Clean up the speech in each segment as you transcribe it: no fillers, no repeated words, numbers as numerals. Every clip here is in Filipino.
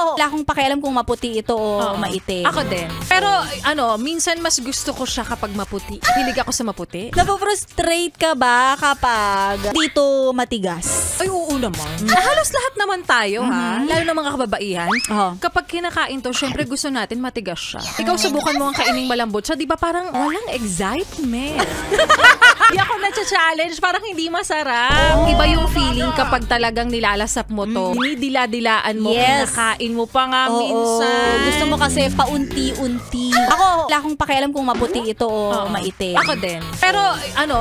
Ako, wala akong pakialam kung maputi ito o maitim. Ako din. Pero minsan mas gusto ko siya kapag maputi. Hilig ako sa maputi. Napofrustrate ka ba kapag dito matigas? Ay, oo naman. Halos lahat naman tayo, ha? Lalo na mga kababaihan. Kapag kinakain to, syempre gusto natin matigas siya. Ikaw, subukan mo ang kaining malambot siya. Di ba parang walang excitement? Di ako na-challenge. Parang hindi masarap. Iba yung feeling kapag talagang nilalasap mo to. Dinidila-dilaan mo. Kinakain mo pa nga minsan. Gusto mo kasi paunti-unti. Ako, wala akong pakialam kung maputi ito o maitim. Ako din. Pero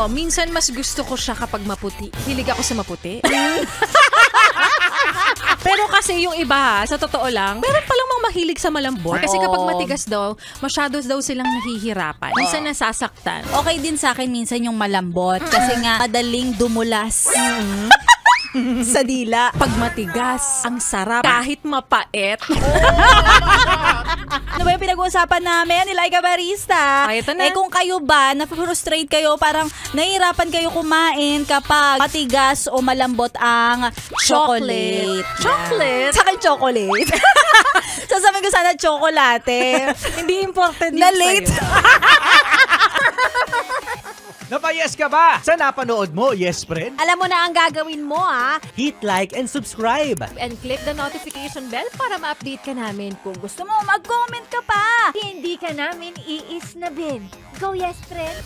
minsan mas gusto ko siya kapag maputi. Hilig ako sa maputi. Pero kasi yung iba, sa totoo lang, meron palang mga mahilig sa malambot. Kasi kapag matigas daw, masyado daw silang nahihirapan. Minsan nasasaktan. Okay din sa akin minsan yung malambot. Kasi nga, madaling dumulas. Sa dila. Pag matigas, ang sarap. Kahit mapait. Ano ba yung pinag-uusapan namin? Like a barista. Ay, ito na. Kung kayo ba, na-frustrate kayo, parang nahihirapan kayo kumain kapag matigas o malambot ang chocolate. Chocolate? Sa akin, chocolate. Sasabihin ko sana chocolate. Hindi important na late. Napayes ka ba? Sa napanood mo, yes friend? Alam mo na ang gagawin mo, ha? Hit like and subscribe. And click the notification bell para ma-update ka namin. Kung Gusto mo, mag-comment ka pa. hindi ka namin iisnabin. Go, yes, friend!